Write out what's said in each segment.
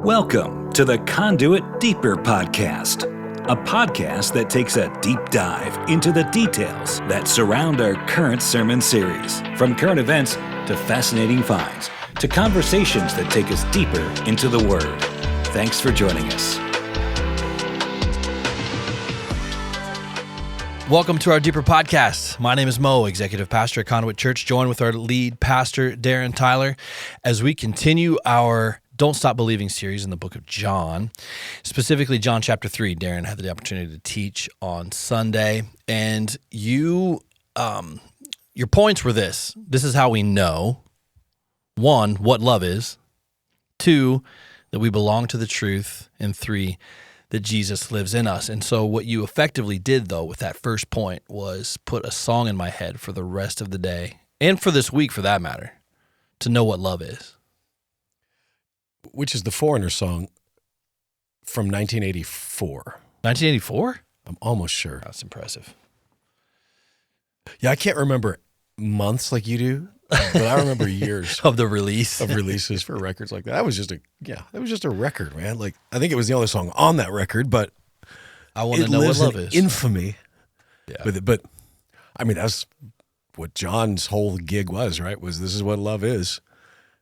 Welcome to the Conduit Deeper podcast, a podcast that takes a deep dive into the details that surround our current sermon series, from current events to fascinating finds to conversations that take us deeper into the Word. Thanks for joining us. Welcome to our Deeper podcast. My name is Mo, Executive Pastor at Conduit Church, joined with our lead pastor, Darren Tyler, as we continue our Don't Stop Believing series in the book of John, specifically John chapter 3. Darren had the opportunity to teach on Sunday, and your points were this. This is how we know, 1, what love is, 2, that we belong to the truth, and 3, that Jesus lives in us. And so what you effectively did, though, with that first point was put a song in my head for the rest of the day, and for this week, for that matter, to know what love is. Which is the Foreigner song from 1984. 1984? I'm almost sure. That's impressive. Yeah, I can't remember months like you do, but I remember years Of the release. of releases for records like that. That was just a record, man. Like, I think it was the only song on that record, but I want to it know what lives love in is. infamy Yeah. with it. But I mean, that's what John's whole gig was, right? Was this is what love is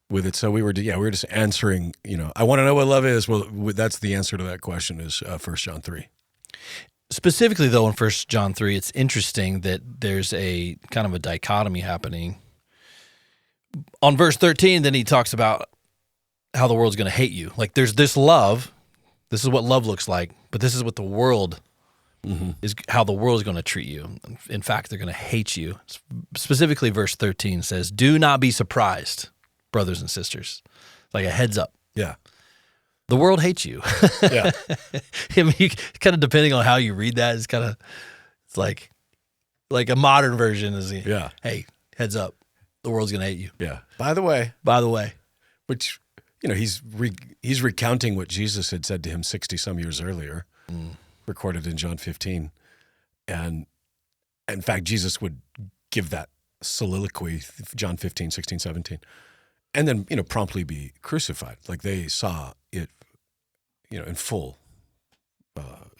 with it. So we were just answering, I want to know what love is. Well, that's the answer to that question is 1 John 3. Specifically, though, in 1 John 3, it's interesting that there's a kind of a dichotomy happening. On verse 13, then he talks about how the world's going to hate you. Like, there's this love. This is what love looks like, but this is what the world is, how the world is going to treat you. In fact, they're going to hate you. Specifically, verse 13 says, "Do not be surprised, brothers and sisters." Like a heads up. Yeah. The world hates you. Yeah. I mean, kind of depending on how you read that, it's like a modern version is, Yeah. hey, heads up, the world's going to hate you. Yeah. By the way, which, he's recounting what Jesus had said to him 60 some years earlier, recorded in John 15. And in fact, Jesus would give that soliloquy, John 15, 16, 17, and then, promptly be crucified. Like they saw it, in full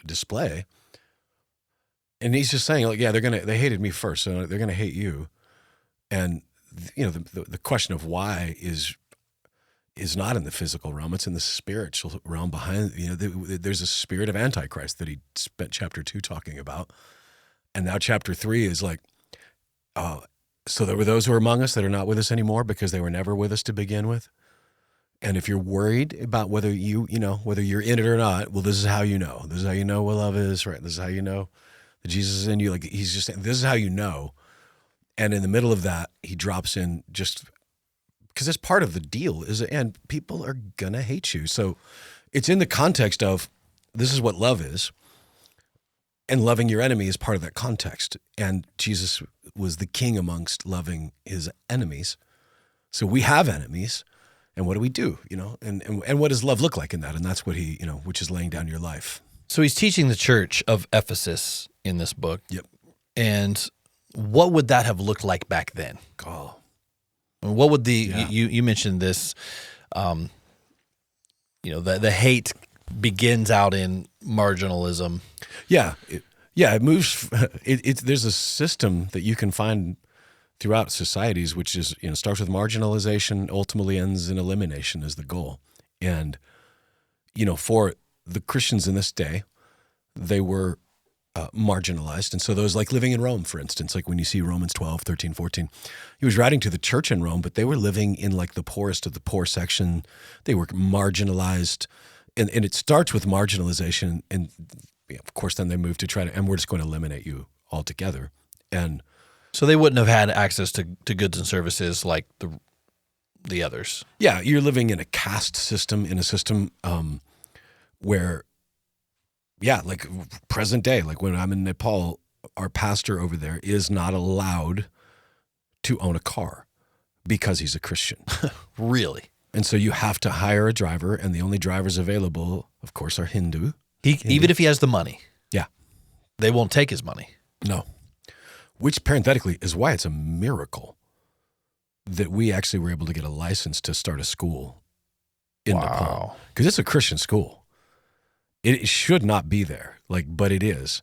display. And he's just saying, like, yeah, they hated me first, so they're going to hate you. And, the question of why is not in the physical realm, it's in the spiritual realm behind, there's a spirit of Antichrist that he spent chapter 2 talking about. And now chapter 3 is like, so there were those who are among us that are not with us anymore because they were never with us to begin with. And if you're worried about whether whether you're in it or not, well, this is how you know. This is how you know what love is, right? This is how you know that Jesus is in you. Like he's just saying, this is how you know. And in the middle of that, he drops in just because it's part of the deal and people are going to hate you. So it's in the context of this is what love is. And loving your enemy is part of that context. And Jesus was the king amongst loving his enemies. So we have enemies. And what do we do? And what does love look like in that? And that's what he, which is laying down your life. So he's teaching the church of Ephesus in this book. Yep. And what would that have looked like back then? Oh. What would you mentioned this, the hate begins out in marginalism. Yeah. It moves. There's a system that you can find throughout societies, which is, starts with marginalization, ultimately ends in elimination is the goal. And, for the Christians in this day, they were marginalized. And so those like living in Rome, for instance, like when you see Romans 12, 13, 14, he was writing to the church in Rome, but they were living in like the poorest of the poor section. They were marginalized. And it starts with marginalization. And of course, then they move to and we're just going to eliminate you altogether. And so they wouldn't have had access to goods and services like the others. Yeah, you're living in a caste system, in a system where, like present day, like when I'm in Nepal, our pastor over there is not allowed to own a car because he's a Christian. Really? And so you have to hire a driver, and the only drivers available, of course, are Hindu. Even if he has the money. Yeah. They won't take his money. No. Which parenthetically is why it's a miracle that we actually were able to get a license to start a school in Nepal because it's a Christian school. It should not be there, but it is.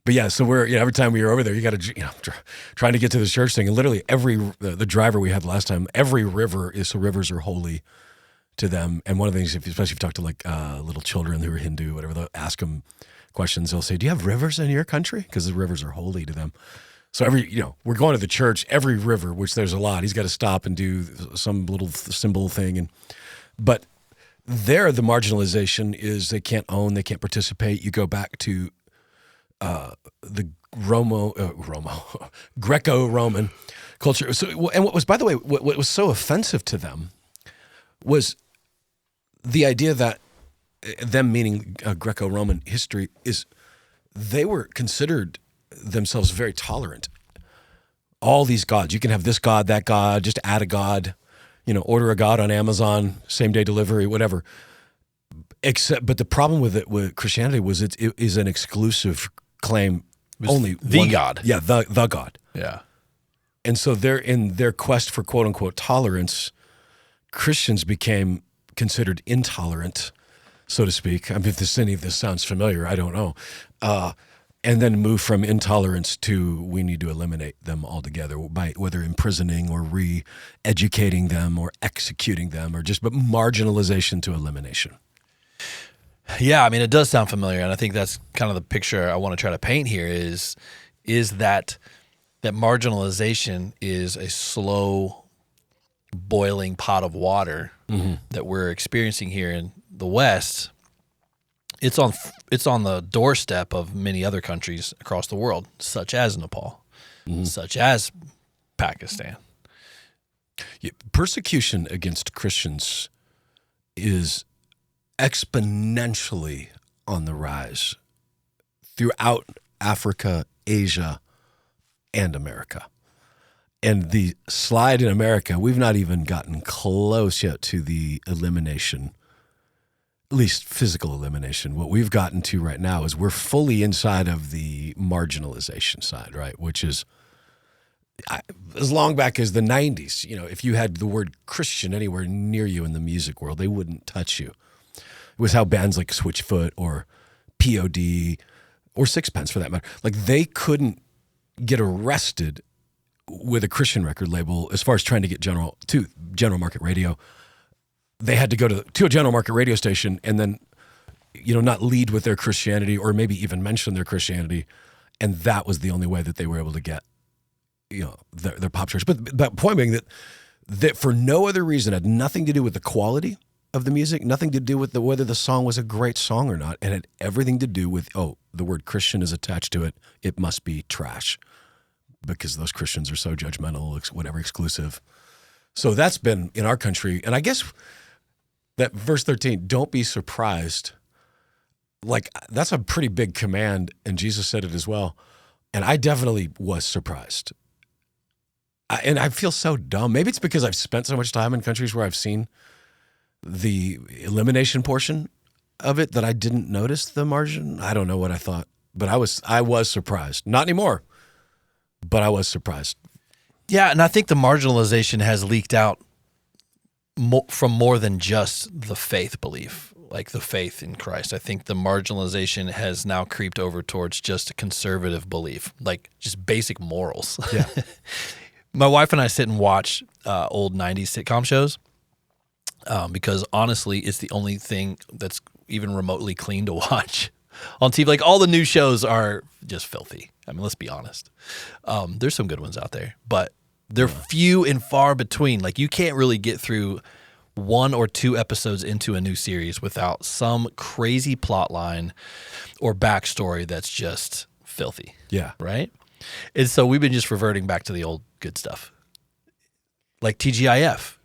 But yeah, so we're every time we were over there, you got to trying to get to the church thing, and literally the driver we had last time, every river rivers are holy to them. And one of the things, especially if you talk to little children who are Hindu, whatever, they'll ask them questions. They'll say, "Do you have rivers in your country?" Because the rivers are holy to them. So we're going to the church, every river, which there's a lot, he's got to stop and do some little symbol thing. But there, the marginalization is they can't own, they can't participate. You go back to the Greco-Roman culture. So, and what was, by the way, what was so offensive to them was the idea that them, meaning Greco-Roman history, is they were considered themselves very tolerant. All these gods, you can have this god, that god, just add a god, order a god on Amazon, same day delivery, whatever. But the problem with Christianity was it is an exclusive claim, only the one God. Yeah, the God. Yeah. And so they're in their quest for quote unquote tolerance, Christians became considered intolerant, so to speak. I mean, if any of this sounds familiar, I don't know. And then move from intolerance to we need to eliminate them altogether by whether imprisoning or re-educating them or executing them but marginalization to elimination. Yeah, I mean, it does sound familiar, and I think that's kind of the picture I want to try to paint here is that marginalization is a slow boiling pot of water that we're experiencing here in the West. It's on the doorstep of many other countries across the world, such as Nepal, such as Pakistan. Yeah, persecution against Christians is exponentially on the rise throughout Africa, Asia, and America. And the slide in America, we've not even gotten close yet to the elimination, at least physical elimination. What we've gotten to right now is we're fully inside of the marginalization side, right? Which is as long back as the 90s. If you had the word Christian anywhere near you in the music world, they wouldn't touch you. It was how bands like Switchfoot or POD or Sixpence, for that matter, they couldn't get arrested with a Christian record label as far as trying to get general market radio. They had to go to a general market radio station and then, not lead with their Christianity or maybe even mention their Christianity. And that was the only way that they were able to get, their pop stars. But point being that for no other reason, had nothing to do with the quality of the music, nothing to do with whether the song was a great song or not. It had everything to do with, the word Christian is attached to it. It must be trash because those Christians are so judgmental, whatever, exclusive. So that's been in our country. And I guess that verse 13, don't be surprised. That's a pretty big command. And Jesus said it as well. And I definitely was surprised. And I feel so dumb. Maybe it's because I've spent so much time in countries where I've seen the elimination portion of it that I didn't notice the margin. I don't know what I thought, but I was surprised. Not anymore, but I was surprised. Yeah, and I think the marginalization has leaked out from more than just the faith belief, like the faith in Christ. I think the marginalization has now creeped over towards just a conservative belief, like just basic morals. Yeah. My wife and I sit and watch old 90s sitcom shows. Because honestly, it's the only thing that's even remotely clean to watch on TV. All the new shows are just filthy. I mean, let's be honest. There's some good ones out there, but they're few and far between. You can't really get through 1 or 2 episodes into a new series without some crazy plot line or backstory that's just filthy. Yeah. Right? And so we've been just reverting back to the old good stuff. Like TGIF.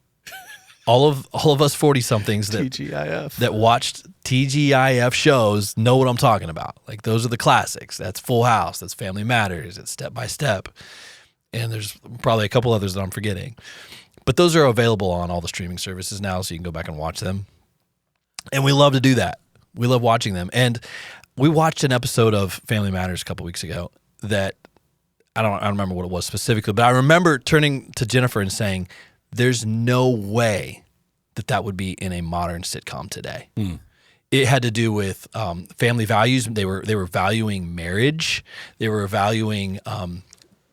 All of us 40-somethings that watched TGIF shows know what I'm talking about. Those are the classics. That's Full House. That's Family Matters. It's Step by Step. And there's probably a couple others that I'm forgetting. But those are available on all the streaming services now, so you can go back and watch them. And we love to do that. We love watching them. And we watched an episode of Family Matters a couple weeks ago that I don't remember what it was specifically, but I remember turning to Jennifer and saying, there's no way that would be in a modern sitcom today. It had to do with family values. They were valuing marriage. They were valuing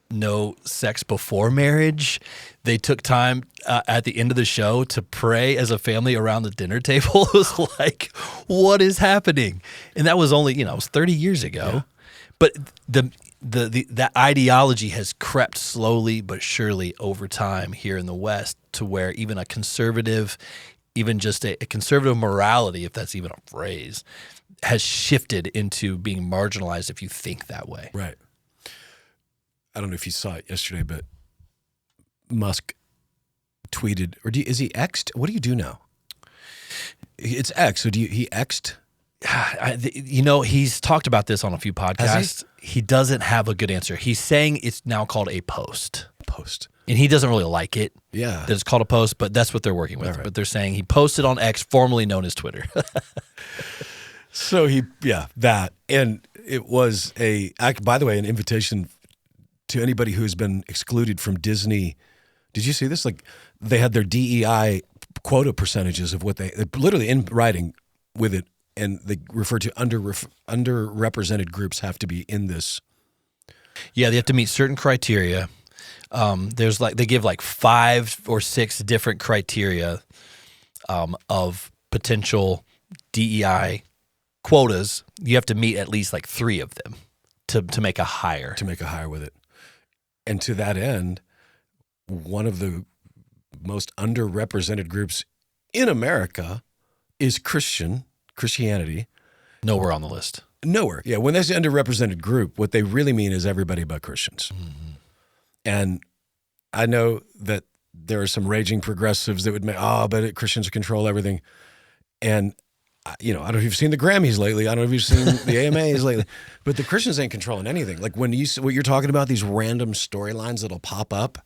no sex before marriage. They took time at the end of the show to pray as a family around the dinner table. It was like, what is happening? And that was only, it was 30 years ago. Yeah. But that ideology has crept slowly but surely over time here in the West to where even a conservative, even just a conservative morality, if that's even a phrase, has shifted into being marginalized if you think that way. Right. I don't know if you saw it yesterday, but Musk tweeted, or is he X'd? What do you do now? It's X. So he X'd? He's talked about this on a few podcasts. He doesn't have a good answer. He's saying it's now called a post. And he doesn't really like it. Yeah. That it's called a post, but that's what they're working with. Right. But they're saying he posted on X, formerly known as Twitter. So that. And it was by the way, an invitation to anybody who's been excluded from Disney. Did you see this? Like, they had their DEI quota percentages of what they literally in writing with it, and they refer to underrepresented groups have to be in this. Yeah, they have to meet certain criteria. There's they give 5 or 6 different criteria of potential DEI quotas. You have to meet at least 3 of them to make a hire. To make a hire with it. And to that end, one of the most underrepresented groups in America is Christianity. Nowhere on the list. Nowhere. Yeah, when they say underrepresented group, what they really mean is everybody but Christians. Mm-hmm. And I know that there are some raging progressives that would make, but Christians control everything. And I don't know if you've seen the Grammys lately. I don't know if you've seen the AMAs lately. But the Christians ain't controlling anything. Like when what you're talking about, these random storylines that'll pop up,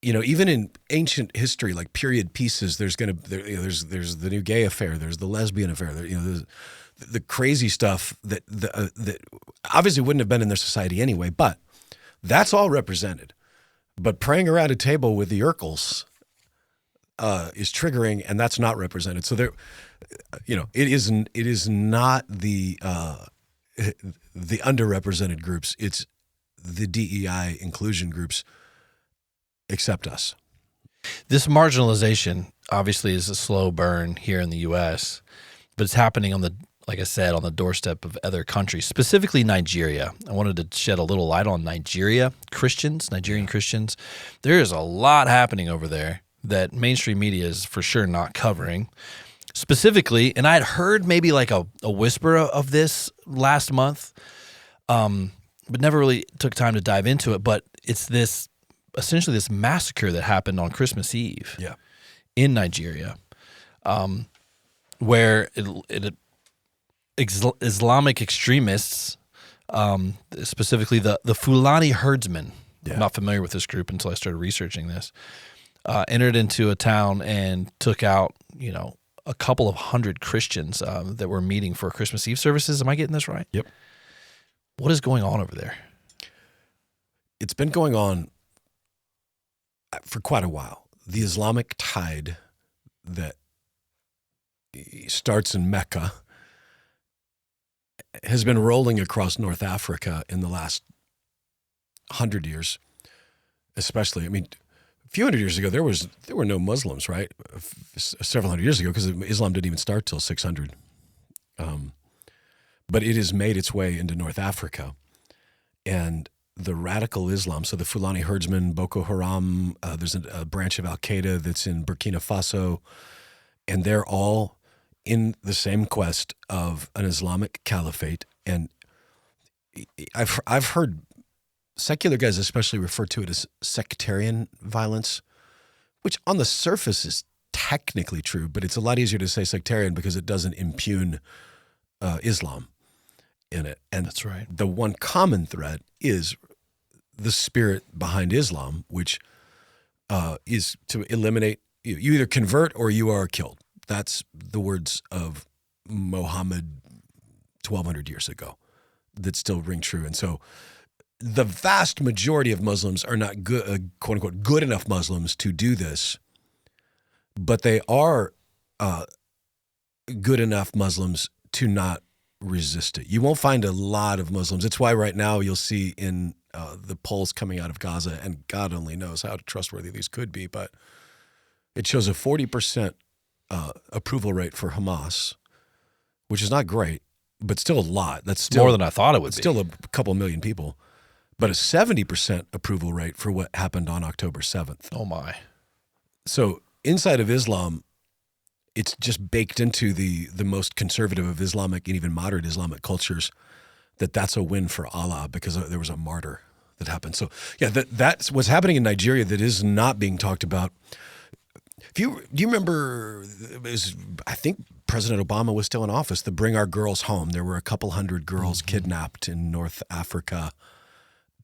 even in ancient history, like period pieces, there's there's the new gay affair, there's the lesbian affair, there's the crazy stuff that obviously wouldn't have been in their society anyway, but that's all represented. But praying around a table with the Urkels is triggering, and that's not represented. So there, it is not the underrepresented groups. It's the DEI inclusion groups. Accept us. This marginalization obviously is a slow burn here in the U.S., but it's happening like I said, on the doorstep of other countries, specifically Nigeria. I wanted to shed a little light on Nigerian Christians. There is a lot happening over there that mainstream media is for sure not covering. Specifically, and I had heard maybe a whisper of this last month, but never really took time to dive into it, but it's essentially this massacre that happened on Christmas Eve in Nigeria, where Islamic extremists, specifically the Fulani herdsmen, I'm not familiar with this group until I started researching this, entered into a town and took out, a couple of hundred Christians that were meeting for Christmas Eve services. Am I getting this right? Yep. What is going on over there? It's been going on for quite a while. The Islamic tide that starts in Mecca has been rolling across North Africa in the last 100 years, especially. I mean, a few hundred years ago, there were no Muslims, right? Several hundred years ago, because Islam didn't even start till 600. But it has made its way into North Africa, and the radical Islam, so the Fulani herdsmen, Boko Haram, there's a branch of Al-Qaeda that's in Burkina Faso, and they're all in the same quest of an Islamic caliphate. And I've heard secular guys especially refer to it as sectarian violence, which on the surface is technically true, but it's a lot easier to say sectarian because it doesn't impugn Islam in it. And that's right. The one common thread is the spirit behind Islam, which is to eliminate, you either convert or you are killed. That's the words of Muhammad 1,200 years ago that still ring true. And so the vast majority of Muslims are not good, quote unquote, good enough Muslims to do this. but they are good enough Muslims to not resist it. You won't find a lot of Muslims. It's why right now you'll see in the polls coming out of Gaza, and God only knows how trustworthy these could be, but it shows a 40% approval rate for Hamas, which is not great, but still a lot. That's still more than I thought it would be. Still a couple million people, but a 70% approval rate for what happened on October 7th. Oh my. So inside of Islam, it's just baked into the most conservative of Islamic and even moderate Islamic cultures that's a win for Allah because there was a martyr that happened. So yeah, that's what's happening in Nigeria that is not being talked about. Do you remember, I think President Obama was still in office, the Bring Our Girls Home. There were a couple hundred girls kidnapped in North Africa.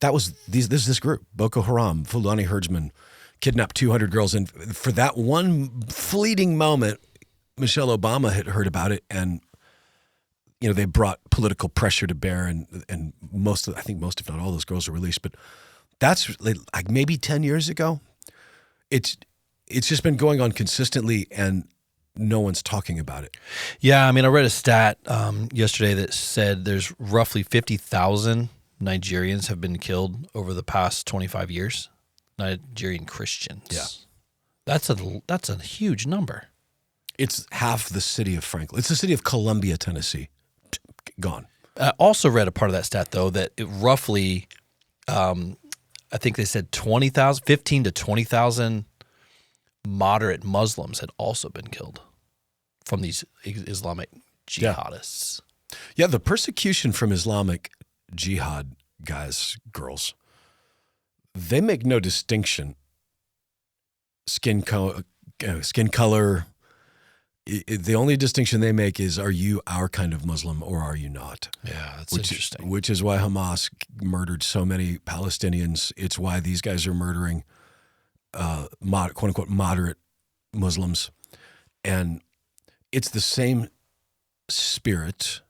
That was this group, Boko Haram, Fulani herdsmen, kidnapped 200 girls. And for that one fleeting moment, Michelle Obama had heard about it, and they brought political pressure to bear, and most, if not all, those girls were released. But that's like maybe 10 years ago. It's just been going on consistently, and no one's talking about it. Yeah, I mean, I read a stat yesterday that said there's roughly 50,000 Nigerians have been killed over the past 25 years. Nigerian Christians. Yeah, that's a huge number. It's half the city of Franklin. It's the city of Columbia, Tennessee. Gone. I also read a part of that stat, though, that it roughly, I think they said 15 to 20,000 moderate Muslims had also been killed from these Islamic jihadists. Yeah, the persecution from Islamic jihad guys, girls, they make no distinction. Skin color. The only distinction they make is, are you our kind of Muslim or are you not? Yeah, that's interesting. Which is why Hamas murdered so many Palestinians. It's why these guys are murdering quote unquote moderate Muslims. And it's the same spirit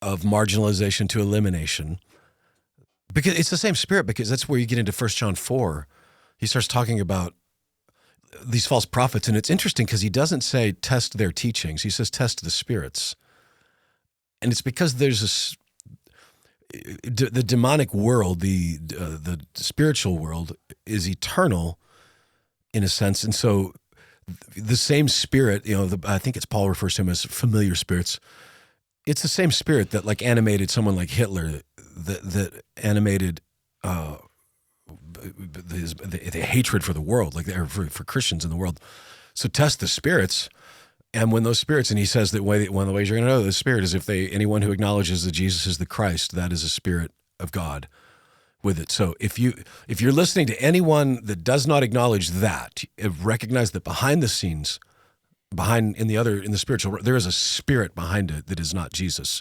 of marginalization to elimination. Because it's the same spirit, because that's where you get into 1 John 4. He starts talking about these false prophets, and it's interesting because he doesn't say test their teachings. He says test the spirits. And it's because there's the demonic world, the spiritual world is eternal in a sense. And so the same spirit, I think it's Paul refers to him as familiar spirits. It's the same spirit that like animated someone like Hitler, that animated the hatred for the world, like for Christians in the world. So test the spirits, and when those spirits, and he says that one of the ways you're going to know the spirit is if anyone who acknowledges that Jesus is the Christ, that is a spirit of God with it. So if you're listening to anyone that does not acknowledge that, recognize that behind the scenes, in the spiritual, there is a spirit behind it that is not Jesus.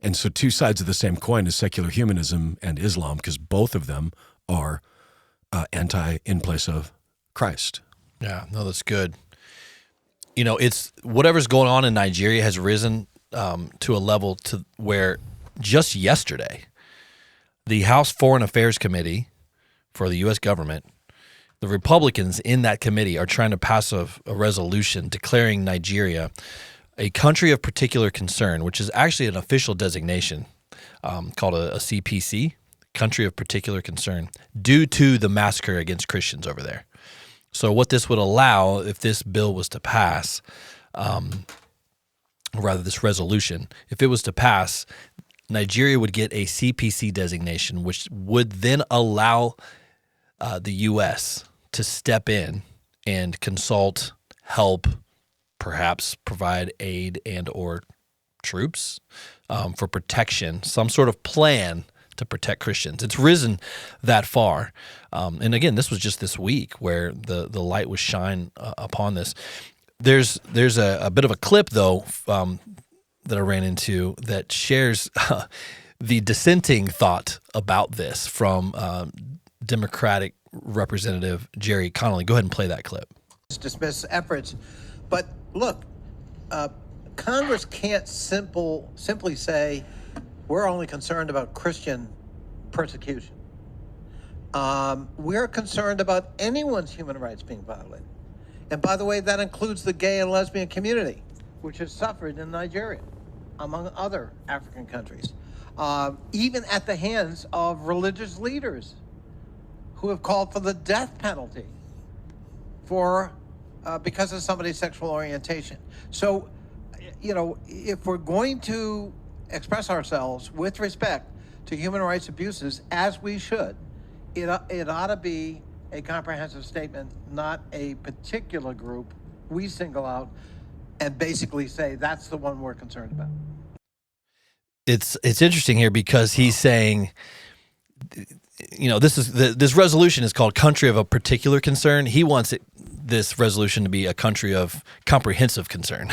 And so two sides of the same coin is secular humanism and Islam, because both of them are anti in place of Christ. Yeah, no, that's good. It's whatever's going on in Nigeria has risen to a level to where just yesterday, the House Foreign Affairs Committee for the U.S. government, the Republicans in that committee are trying to pass a resolution declaring Nigeria a country of particular concern, which is actually an official designation called a CPC, country of particular concern, due to the massacre against Christians over there. So what this would allow, if this bill was to pass, or rather this resolution, if it was to pass, Nigeria would get a CPC designation, which would then allow the U.S. to step in and consult, help, perhaps provide aid and or troops for protection, some sort of plan to protect Christians. It's risen that far. And again, this was just this week where the light was shined upon this. There's a bit of a clip, though, that I ran into that shares the dissenting thought about this from Democratic Representative Jerry Connolly. Go ahead and play that clip. Dismiss efforts. But look, Congress can't simply say, we're only concerned about Christian persecution. We're concerned about anyone's human rights being violated. And by the way, that includes the gay and lesbian community, which has suffered in Nigeria, among other African countries, even at the hands of religious leaders who have called for the death penalty because of somebody's sexual orientation. So, if we're going to express ourselves with respect to human rights abuses, as we should, it ought to be a comprehensive statement, not a particular group we single out and basically say that's the one we're concerned about. It's interesting here because he's saying, this resolution is called country of a particular concern. He wants this resolution to be a country of comprehensive concern.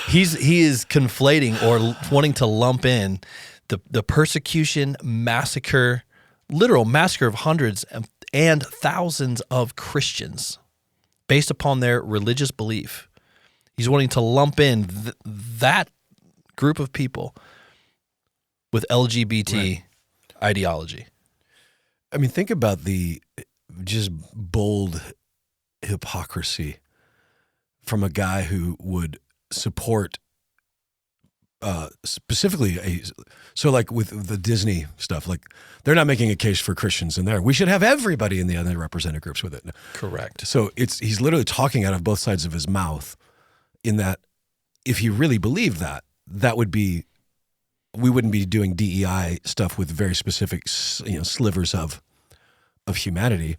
He is conflating or wanting to lump in the persecution, massacre, literal massacre of hundreds and thousands of Christians based upon their religious belief. He's wanting to lump in that group of people with LGBT ideology. I mean, think about the just bold hypocrisy from a guy who would support specifically so like with the Disney stuff, like they're not making a case for Christians in there. We should have everybody in the underrepresented groups with it. Correct. So he's literally talking out of both sides of his mouth in that if he really believed that would be, we wouldn't be doing DEI stuff with very specific, slivers of humanity.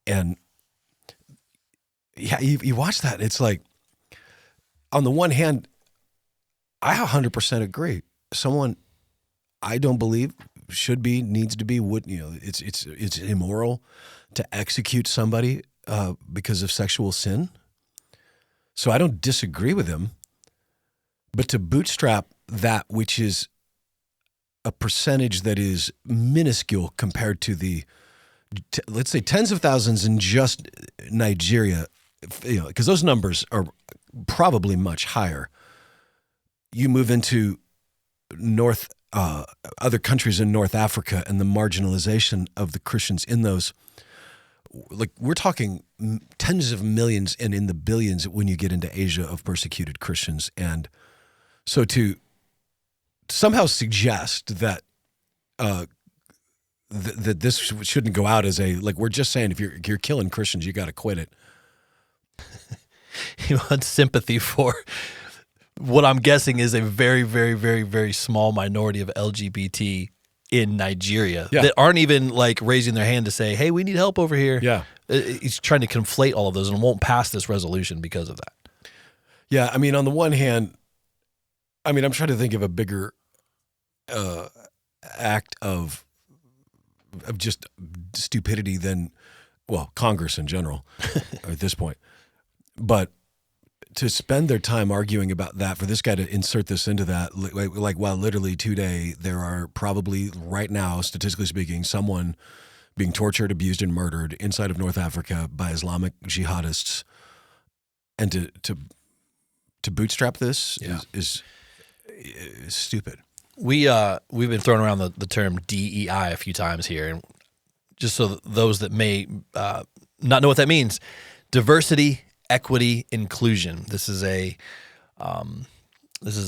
And yeah, you watch that. It's like, on the one hand, I 100% agree. Someone I don't believe needs to be, it's immoral to execute somebody because of sexual sin. So I don't disagree with him, but to bootstrap that which is a percentage that is minuscule compared to let's say tens of thousands in just Nigeria, because those numbers are probably much higher. You move into other countries in North Africa and the marginalization of the Christians in those, like we're talking tens of millions and in the billions when you get into Asia of persecuted Christians. And so to somehow suggest that that this shouldn't go out as we're just saying if you're killing Christians, you got to quit it. He wants sympathy for what I'm guessing is a very, very, very, very small minority of LGBT in Nigeria that aren't even like raising their hand to say, hey, we need help over here. Yeah. He's trying to conflate all of those and won't pass this resolution because of that. Yeah. I mean, on the one hand, I'm trying to think of a bigger act of just stupidity than, Congress in general at this point. But to spend their time arguing about that, for this guy to insert this into that, while literally today there are probably right now, statistically speaking, someone being tortured, abused, and murdered inside of North Africa by Islamic jihadists, and to bootstrap this is stupid. We've been throwing around the term DEI a few times here, and just so those that may not know what that means, diversity, equity, inclusion. This is a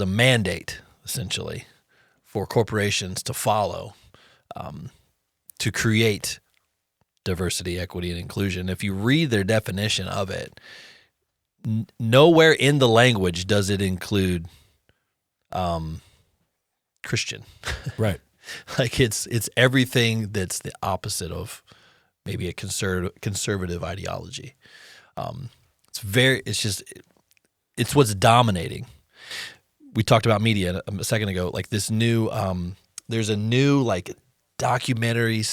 mandate essentially for corporations to follow to create diversity, equity, and inclusion. If you read their definition of it, nowhere in the language does it include Christian. Right. Like it's everything that's the opposite of maybe a conservative ideology. It's what's dominating. We talked about media a second ago, like this new, there's a new like documentary /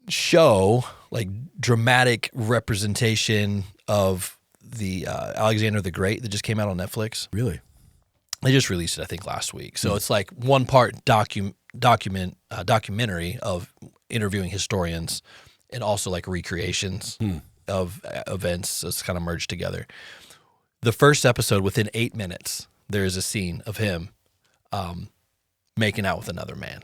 show, like dramatic representation of the Alexander the Great that just came out on Netflix. Really? They just released it, I think, last week. So it's like one part documentary of interviewing historians and also like recreations of events. So it's kind of merged together. The first episode, within 8 minutes, there is a scene of him making out with another man.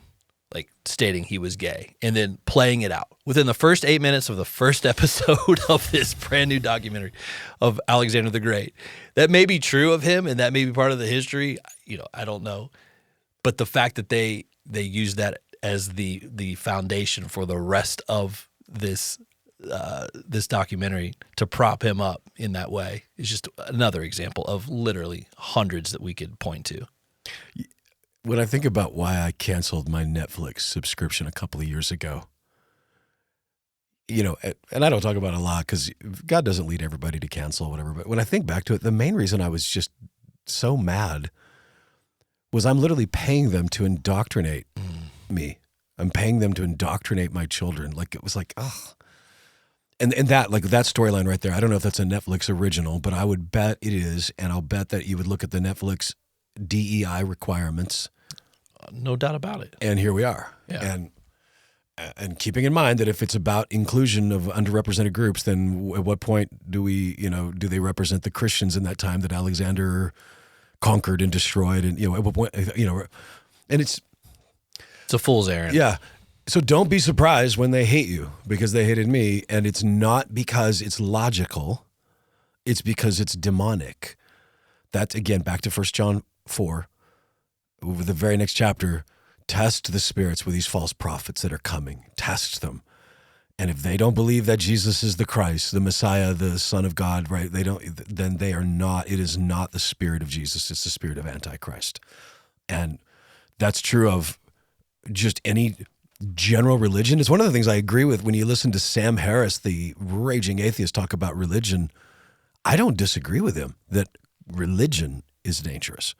like stating he was gay and then playing it out within the first 8 minutes of the first episode of this brand new documentary of Alexander the Great. That may be true of him and that may be part of the history. I don't know. But the fact that they use that as the foundation for the rest of this documentary to prop him up in that way is just another example of literally hundreds that we could point to. When I think about why I canceled my Netflix subscription a couple of years ago, and I don't talk about it a lot because God doesn't lead everybody to cancel or whatever, but when I think back to it, the main reason I was just so mad was I'm literally paying them to indoctrinate me. I'm paying them to indoctrinate my children. Like, it was like, ugh. And that, like, that storyline right there, I don't know if that's a Netflix original, but I would bet it is, and I'll bet that you would look at the Netflix DEI requirements. No doubt about it. And here we are. Yeah. And keeping in mind that if it's about inclusion of underrepresented groups, then at what point do do they represent the Christians in that time that Alexander conquered and destroyed? And, at what point, and it's a fool's errand. Yeah. So don't be surprised when they hate you because they hated me. And it's not because it's logical. It's because it's demonic. That's, again, back to 1 John 4. Over the very next chapter, test the spirits with these false prophets that are coming. Test them. And if they don't believe that Jesus is the Christ, the Messiah, the Son of God, right? Then they are not, it is not the spirit of Jesus. It's the spirit of Antichrist. And that's true of just any general religion. It's one of the things I agree with when you listen to Sam Harris, the raging atheist, talk about religion. I don't disagree with him that religion is dangerous.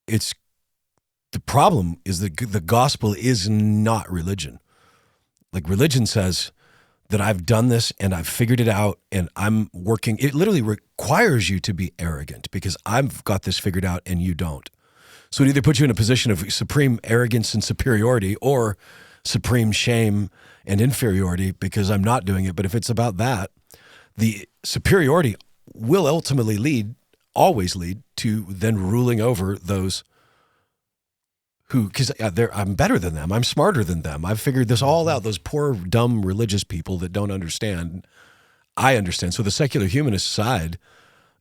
The problem is that the gospel is not religion. Like, religion says that I've done this and I've figured it out and I'm working. It literally requires you to be arrogant because I've got this figured out and you don't. So it either puts you in a position of supreme arrogance and superiority or supreme shame and inferiority because I'm not doing it. But if it's about that, the superiority will ultimately always lead to then ruling over those who, because I'm better than them. I'm smarter than them. I've figured this all out. Those poor, dumb religious people that don't understand, I understand. So the secular humanist side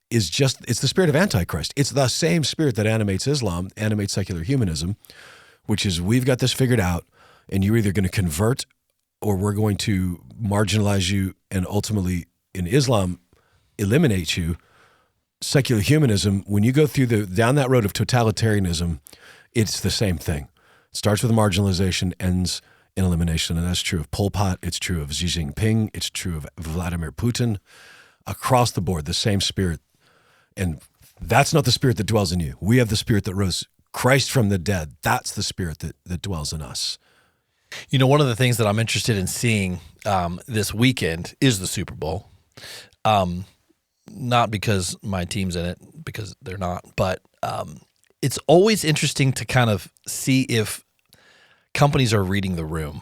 is it's the spirit of Antichrist. It's the same spirit that animates Islam, animates secular humanism, which is we've got this figured out and you're either going to convert or we're going to marginalize you and ultimately in Islam eliminate you. Secular humanism, when you go down that road of totalitarianism, it's the same thing. It starts with marginalization, ends in elimination. And that's true of Pol Pot. It's true of Xi Jinping. It's true of Vladimir Putin. Across the board, the same spirit. And that's not the spirit that dwells in you. We have the spirit that rose Christ from the dead. That's the spirit that dwells in us. One of the things that I'm interested in seeing this weekend is the Super Bowl. Not because my team's in it, because they're not, but it's always interesting to kind of see if companies are reading the room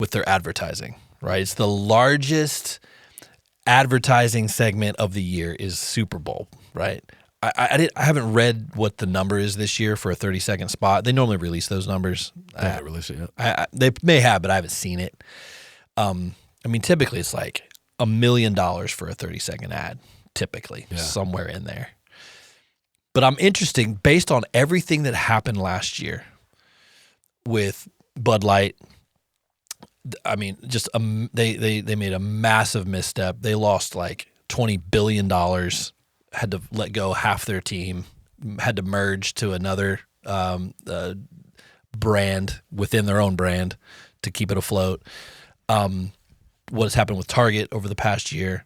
with their advertising, right? It's the largest advertising segment of the year is Super Bowl, right? I haven't read what the number is this year for a 30-second spot. They normally release those numbers. They haven't released it yet. They may have, but I haven't seen it. Typically it's like $1 million for a 30-second ad, typically, somewhere in there. But I'm interested, based on everything that happened last year with Bud Light. I mean, just they made a massive misstep. They lost like $20 billion, had to let go half their team, had to merge to another brand within their own brand to keep it afloat. What has happened with Target over the past year,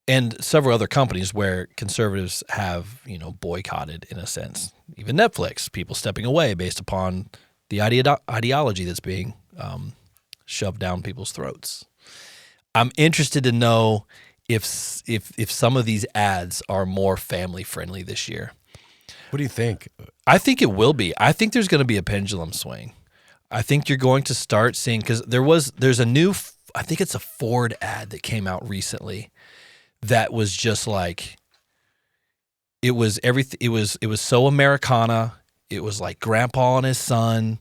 and several other companies where conservatives have, boycotted in a sense. Even Netflix, people stepping away based upon the ideology that's being shoved down people's throats. I'm interested to know if some of these ads are more family friendly this year. What do you think? I think it will be. I think there's going to be a pendulum swing. I think you're going to start seeing, because there's a new, I think it's a Ford ad that came out recently that was just like, it was everything. It was so Americana. it was like grandpa and his son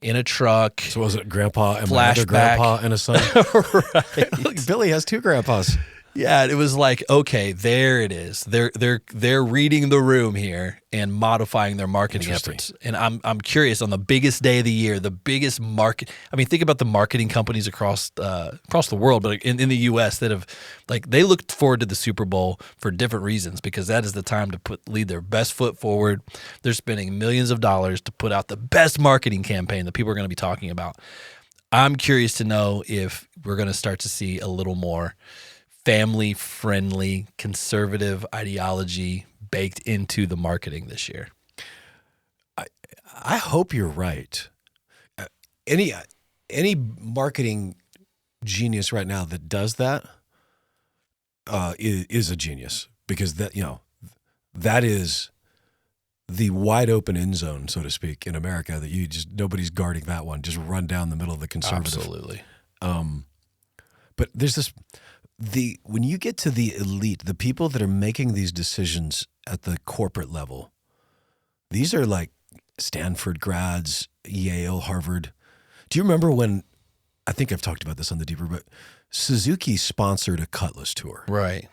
in a truck. So was it grandpa and my other Flashback. grandpa and a son? Right. Look, Billy has 2 grandpas. Yeah, it was like, okay, there it is. They're reading the room here and modifying their marketing efforts. And I'm curious, on the biggest day of the year, the biggest market. I mean, think about the marketing companies across the world, but in the U.S. that have, like, they looked forward to the Super Bowl for different reasons, because that is the time to lead their best foot forward. They're spending millions of dollars to put out the best marketing campaign that people are going to be talking about. I'm curious to know if we're going to start to see a little more family-friendly, conservative ideology baked into the marketing this year. I hope you're right. Any marketing genius right now that does that is a genius, because that is the wide open end zone, so to speak, in America, that nobody's guarding that one. Just run down the middle of the conservative. Absolutely. But there's this. When you get to the elite, the people that are making these decisions at the corporate level, these are like Stanford grads, Yale, Harvard. Do you remember when, I think I've talked about this on the Deeper, but Suzuki sponsored a Cutlass tour. Right.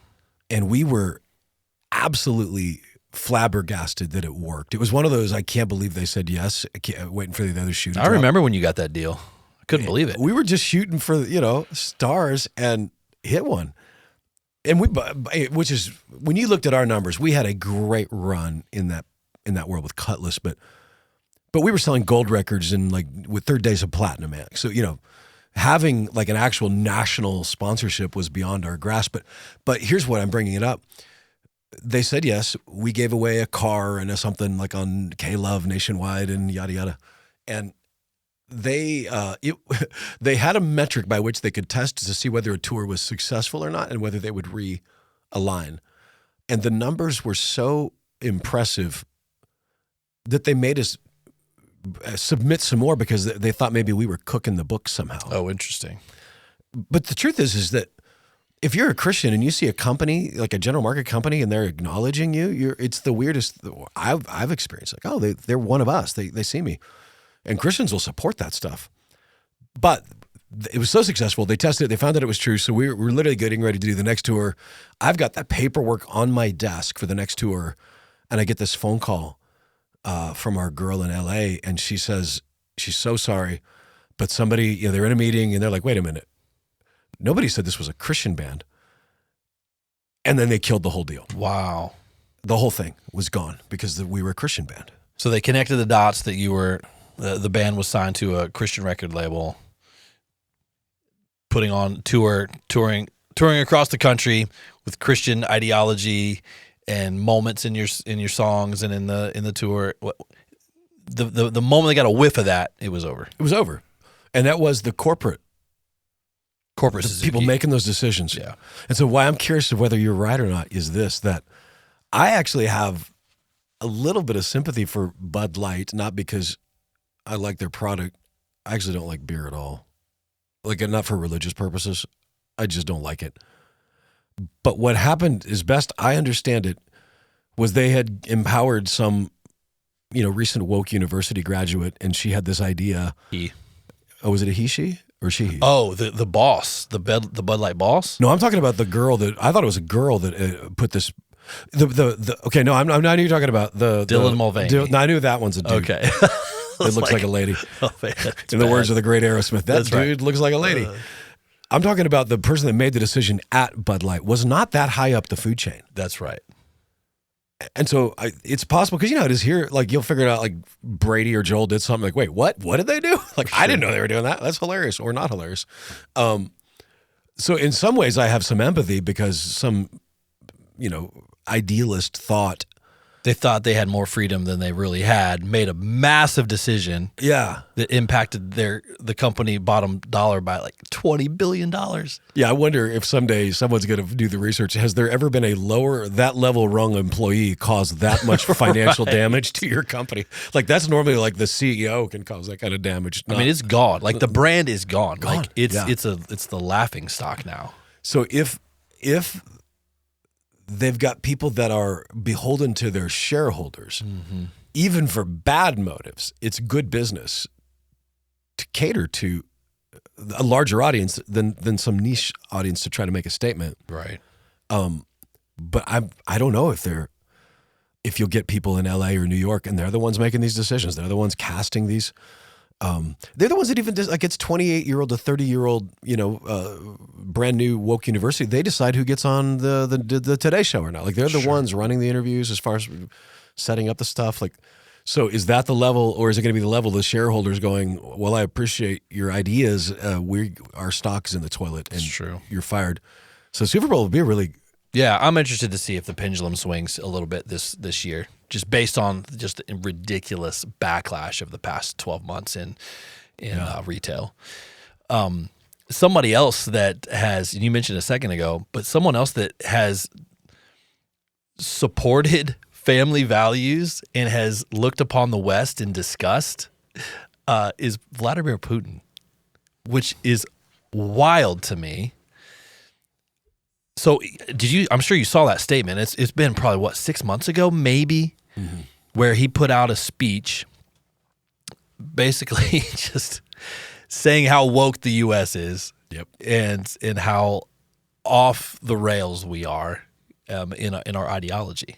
And we were absolutely flabbergasted that it worked. It was one of those, I can't believe they said yes, waiting for the other shoe to I drop. remember when you got that deal. I couldn't believe it. We were just shooting for, stars, and hit one. And which is, when you looked at our numbers, we had a great run in that world with Cutlass, but we were selling gold records and like with third days of platinum, man. So, having like an actual national sponsorship was beyond our grasp. But here's what I'm bringing it up. They said yes. We gave away a car and something like on K-Love nationwide and yada yada, and they had a metric by which they could test to see whether a tour was successful or not, and whether they would realign. And the numbers were so impressive that they made us submit some more, because they thought maybe we were cooking the books somehow. Oh, interesting. But the truth is that if you're a Christian and you see a company, like a general market company, and they're acknowledging you, it's the weirdest I've experienced. Like, oh, they're one of us. They see me. And Christians will support that stuff. But it was so successful. They tested it. They found that it was true. So we're literally getting ready to do the next tour. I've got that paperwork on my desk for the next tour. And I get this phone call from our girl in LA. And she says, she's so sorry, but somebody, they're in a meeting and they're like, wait a minute. Nobody said this was a Christian band. And then they killed the whole deal. Wow. The whole thing was gone because we were a Christian band. So they connected the dots that you were, the band was signed to a Christian record label, putting on touring across the country with Christian ideology and moments in your songs and in the tour. The moment they got a whiff of that, it was over. It was over. And that was the corporate Suzuki. people making those decisions. Yeah. And so why I'm curious of whether you're right or not is this, that I actually have a little bit of sympathy for Bud Light, not because I like their product. I actually don't like beer at all. Like, not for religious purposes. I just don't like it. But what happened, as best I understand it, was they had empowered some, recent woke university graduate, and she had this idea. Oh, was it a he, she? Or she? Oh, the boss, the Bud Light boss? No, I'm talking about the girl I thought it was a girl that put this. Okay, no, I'm not even talking about Dylan Mulvaney. No, I knew that one's a dude. Okay. It looks like a lady. Oh, man, in the words of the great Aerosmith, That's right. dude looks like a lady. I'm talking about the person that made the decision at Bud Light was not that high up the food chain. That's right. And so it's possible, because it is here, like, you'll figure it out, like Brady or Joel did something, like, wait, what did they do? Like, I didn't know they were doing that. That's hilarious, or not hilarious. So in some ways I have some empathy, because some, idealist thought. They thought they had more freedom than they really had, made a massive decision. Yeah. That impacted the company bottom dollar by like $20 billion. Yeah, I wonder if someday someone's going to do the research. Has there ever been a that level rung employee cause that much financial damage to your company? Like, that's normally like the CEO can cause that kind of damage. I mean, it's gone. Like, the brand is gone. Gone. Like, it's the laughing stock now. So if they've got people that are beholden to their shareholders, even for bad motives, it's good business to cater to a larger audience than some niche audience to try to make a statement. Right. But I don't know if you'll get people in LA or New York, and they're the ones making these decisions. They're the ones casting these. They're the ones that even like it's 28-year-old to 30-year-old, brand new woke university. They decide who gets on the Today Show or not. Like they're the ones running the interviews as far as setting up the stuff. Like, so is that the level, or is it going to be the level of the shareholders going, well, I appreciate your ideas. Our stock's in the toilet and you're fired. So Super Bowl would be a really. Yeah, I'm interested to see if the pendulum swings a little bit this year, just based on just the ridiculous backlash of the past 12 months in retail. Somebody else that has, and you mentioned a second ago, but someone else that has supported family values and has looked upon the West in disgust is Vladimir Putin, which is wild to me. So I'm sure you saw that statement. It's been probably 6 months ago, maybe, where he put out a speech basically just saying how woke the U.S. is. Yep. And how off the rails we are in our ideology.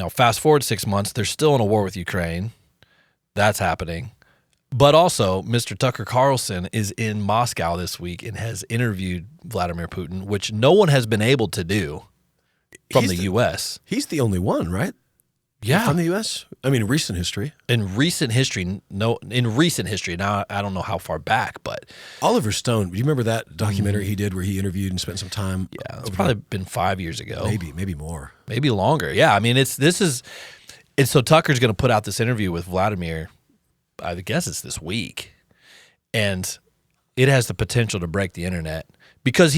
Fast forward 6 months, they're still in a war with Ukraine. That's happening. But also, Mr. Tucker Carlson is in Moscow this week and has interviewed Vladimir Putin, which no one has been able to do from the U.S. He's the only one, right? Yeah. From the U.S.? I mean, recent history. In recent history, now I don't know how far back, but Oliver Stone, do you remember that documentary he did where he interviewed and spent some time? Yeah, it's probably been 5 years ago. Maybe more. Maybe longer. Yeah, I mean, so Tucker's going to put out this interview with Vladimir. I guess it's this week, and it has the potential to break the internet because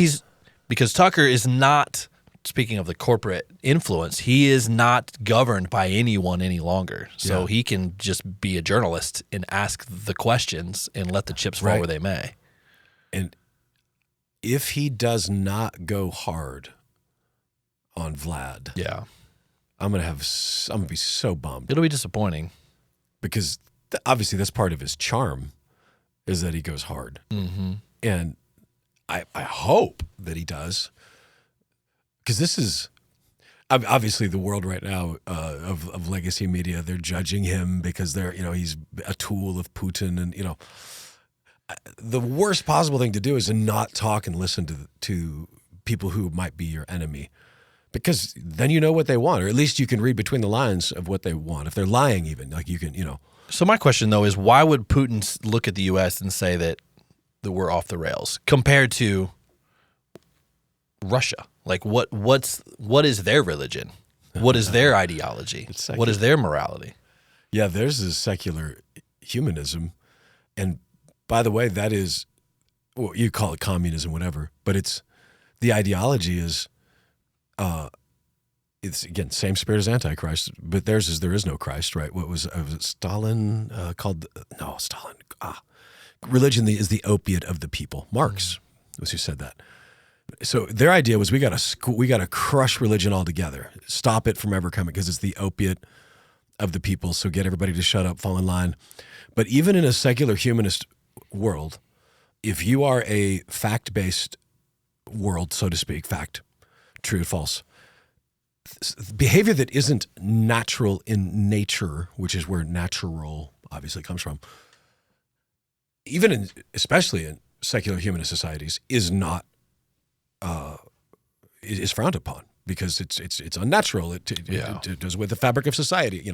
Tucker is not, speaking of the corporate influence, he is not governed by anyone any longer. So he can just be a journalist and ask the questions and let the chips fall where they may. And if he does not go hard on Vlad, I'm gonna be so bummed. It'll be disappointing because obviously that's part of his charm is that he goes hard. Mm-hmm. And I hope that he does, because this is obviously the world right now of legacy media. They're judging him because he's a tool of Putin, and the worst possible thing to do is to not talk and listen to people who might be your enemy, because then you know what they want, or at least you can read between the lines of what they want. If they're lying, even like you can. So my question, though, is why would Putin look at the U.S. and say that we're off the rails compared to Russia? Like, what is their religion? What is their ideology? What is their morality? Yeah, theirs is secular humanism. And by the way, that is, well, you call it communism, whatever, but it's, the ideology is, it's, again, same spirit as Antichrist, but theirs is there is no Christ, right? What was it Stalin Stalin. Religion is the opiate of the people. Marx was who said that. So their idea was we got to crush religion altogether, stop it from ever coming, because it's the opiate of the people. So get everybody to shut up, fall in line. But even in a secular humanist world, if you are a fact-based world, so to speak, fact, true, false, behavior that isn't natural in nature, which is where natural obviously comes from, especially in secular humanist societies, is not is frowned upon because it's unnatural. It does with the fabric of society,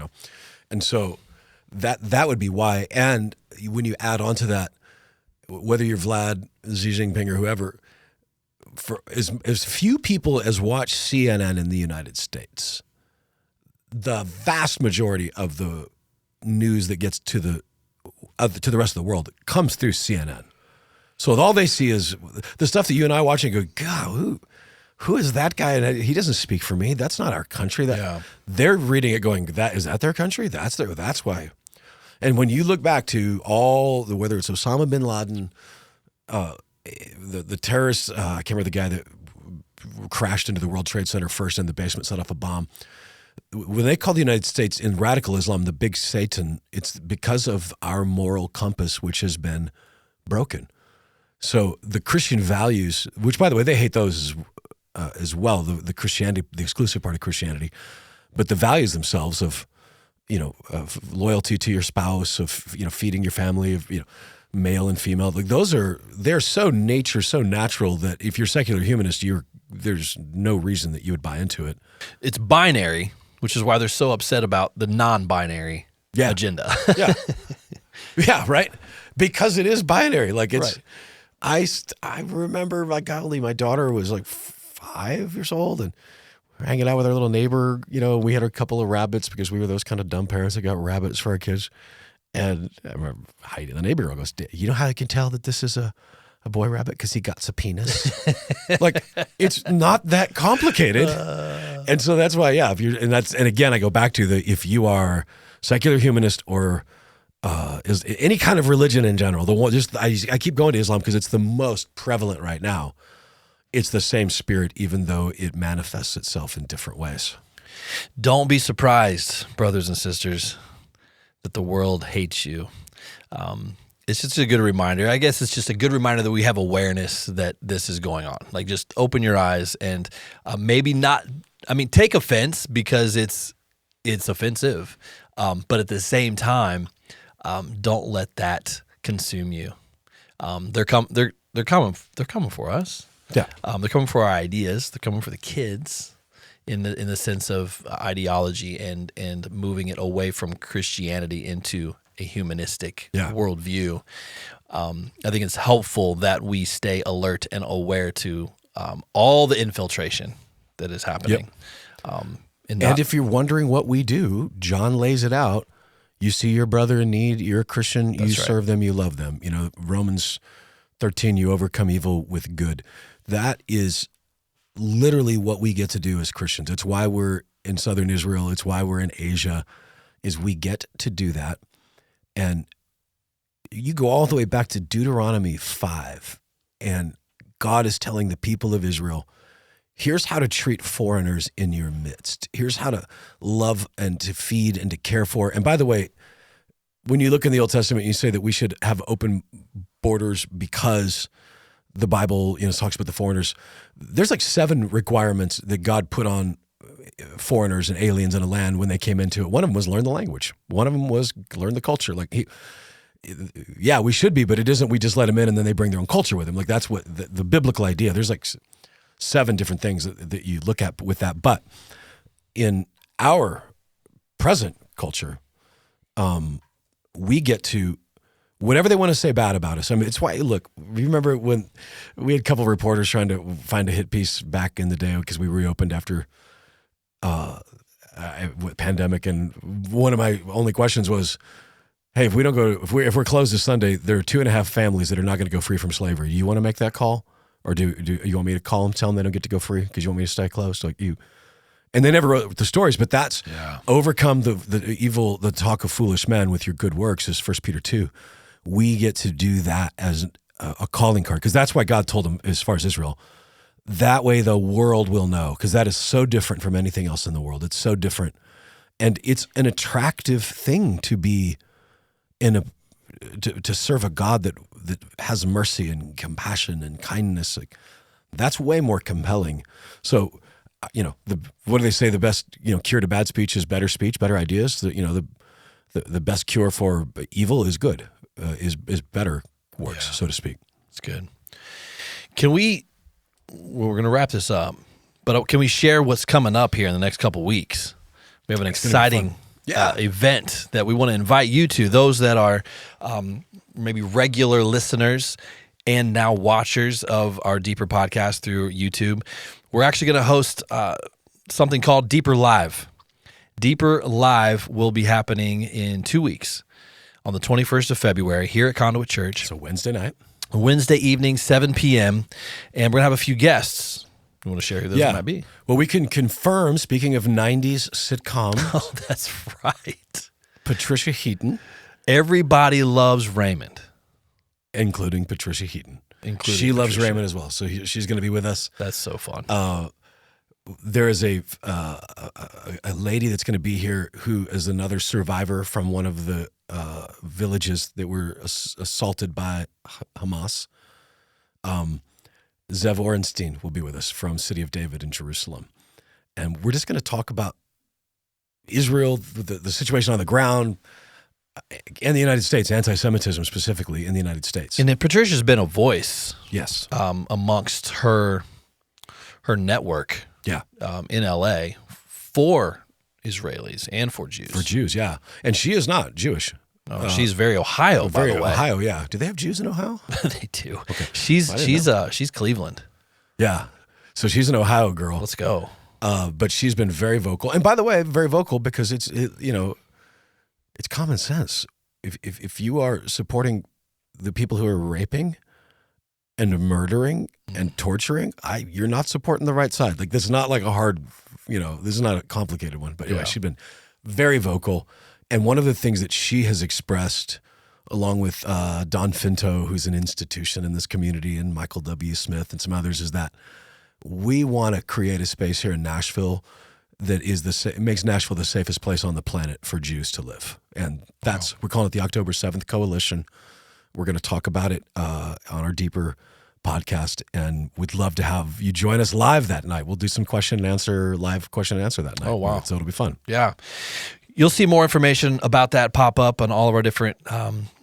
and so that would be why. And when you add on to that, whether you're Vlad, Xi Jinping, or whoever, for as few people as watch CNN in the United States, the vast majority of the news that gets to the rest of the world comes through CNN. So all they see is the stuff that you and I watch and go, God, who is that guy? And he doesn't speak for me. That's not our country. They're reading it going, is that their country? That's why. And when you look back to whether it's Osama bin Laden, the terrorists, I can't remember the guy that crashed into the World Trade Center first in the basement, set off a bomb. when they call the United States in radical Islam the big Satan, it's because of our moral compass, which has been broken. So the Christian values, which by the way, they hate those as well, the Christianity, the exclusive part of Christianity, but the values themselves of loyalty to your spouse, of, feeding your family, of, male and female, like they're so natural that if you're secular humanist, there's no reason that you would buy into it. It's binary, which is why they're so upset about the non-binary agenda. Yeah. Yeah, right? Because it is binary. Like it's, Right. I remember, like, golly, my daughter was like 5 years old and we're hanging out with our little neighbor. We had a couple of rabbits because we were those kind of dumb parents that got rabbits for our kids. And I remember Heidi, the neighbor girl, goes, "You know how I can tell that this is a boy rabbit? Because he got a penis." Like, it's not that complicated. And so that's why, and again, I go back to if you are secular humanist or is any kind of religion in general, I keep going to Islam because it's the most prevalent right now. It's the same spirit, even though it manifests itself in different ways. Don't be surprised, brothers and sisters, that the world hates you. It's just a good reminder. I guess it's just a good reminder that we have awareness that this is going on. Like, just open your eyes and maybe not, take offense because it's offensive. But at the same time, don't let that consume you. They're coming for us. Yeah. They're coming for our ideas. They're coming for the kids in the sense of ideology and moving it away from Christianity into a humanistic worldview. I think it's helpful that we stay alert and aware to all the infiltration that is happening. Yep. And if you're wondering what we do, John lays it out. You see your brother in need, you're a Christian, you serve them, you love them. Romans 13, you overcome evil with good. That is literally what we get to do as Christians. It's why we're in Southern Israel. It's why we're in Asia, is we get to do that. And you go all the way back to Deuteronomy 5, and God is telling the people of Israel, here's how to treat foreigners in your midst. Here's how to love and to feed and to care for. And by the way, when you look in the Old Testament, you say that we should have open borders because the Bible, talks about the foreigners. There's like 7 requirements that God put on foreigners and aliens in a land when they came into it. One of them was learn the language. One of them was learn the culture. Like, we should be, but it isn't. We just let them in and then they bring their own culture with them. Like, that's what the biblical idea. There's like 7 different things that you look at with that. But in our present culture, we get to, whatever they want to say bad about us. It's why, look, remember when we had a couple of reporters trying to find a hit piece back in the day because we reopened after pandemic, and one of my only questions was, hey, if we're closed this Sunday, there are 2.5 families that are not going to go free from slavery. Do you want to make that call? Or do you want me to call them, tell them they don't get to go free because you want me to stay closed? And they never wrote the stories, but that's overcome the evil, the talk of foolish men with your good works is 1 Peter 2. We get to do that as a calling card, because that's why God told them, as far as Israel, that way the world will know, because that is so different from anything else in the world. It's so different. And it's an attractive thing to be to serve a God that has mercy and compassion and kindness. Like, that's way more compelling. So, what do they say? The best, cure to bad speech is better speech, better ideas. The best cure for evil is good, is better works, so to speak. It's good. We're going to wrap this up, but can we share what's coming up here in the next couple weeks? We have an exciting event that we want to invite you to, those that are maybe regular listeners and now watchers of our Deeper podcast through YouTube. We're actually going to host something called Deeper Live. Deeper Live will be happening in 2 weeks on the 21st of February here at Conduit Church. So Wednesday night. Wednesday evening, 7 p.m. And we're going to have a few guests. You want to share who those might be? Well, we can confirm, speaking of 90s sitcoms. Oh, that's right. Patricia Heaton. Everybody loves Raymond. Including Patricia Heaton. She loves Raymond as well, so she's going to be with us. That's so fun. there is a lady that's going to be here who is another survivor from one of the villages that were assaulted by Hamas. Zev Orenstein will be with us from City of David in Jerusalem. And we're just going to talk about Israel, the situation on the ground, and the United States, anti-Semitism specifically in the United States. And then Patricia's been a voice, yes, amongst her network, in LA for Israelis and for Jews. For Jews, yeah, and she is not Jewish. Oh, she's very Ohio, by the way. Ohio, yeah. Do they have Jews in Ohio? They do. Okay. She's Cleveland. Yeah, so she's an Ohio girl. Let's go. But she's been very vocal, and by the way, very vocal because it's common sense. If you are supporting the people who are raping and murdering and torturing, you're not supporting the right side. Like, this is not like a hard, this is not a complicated one. But anyway, she's been very vocal. And one of the things that she has expressed, along with Don Finto, who's an institution in this community, and Michael W. Smith and some others, is that we want to create a space here in Nashville that makes Nashville the safest place on the planet for Jews to live. And we're calling it the October 7th Coalition. We're going to talk about it on our Deeper podcast, and we'd love to have you join us live that night. We'll do some live question and answer that night. Oh, wow. So it'll be fun. Yeah. You'll see more information about that pop up on all of our different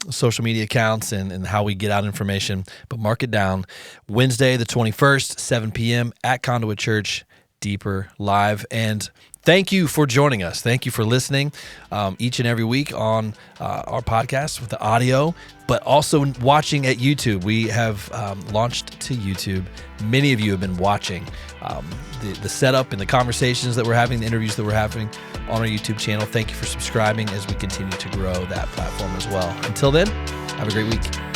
social media accounts and how we get out information. But mark it down. Wednesday, the 21st, 7 p.m. at Conduit Church, Deeper Live. And thank you for joining us. Thank you for listening each and every week on our podcast with the audio, but also watching at YouTube. We have launched to YouTube. Many of you have been watching the setup and the conversations that we're having, the interviews that we're having on our YouTube channel. Thank you for subscribing as we continue to grow that platform as well. Until then, have a great week.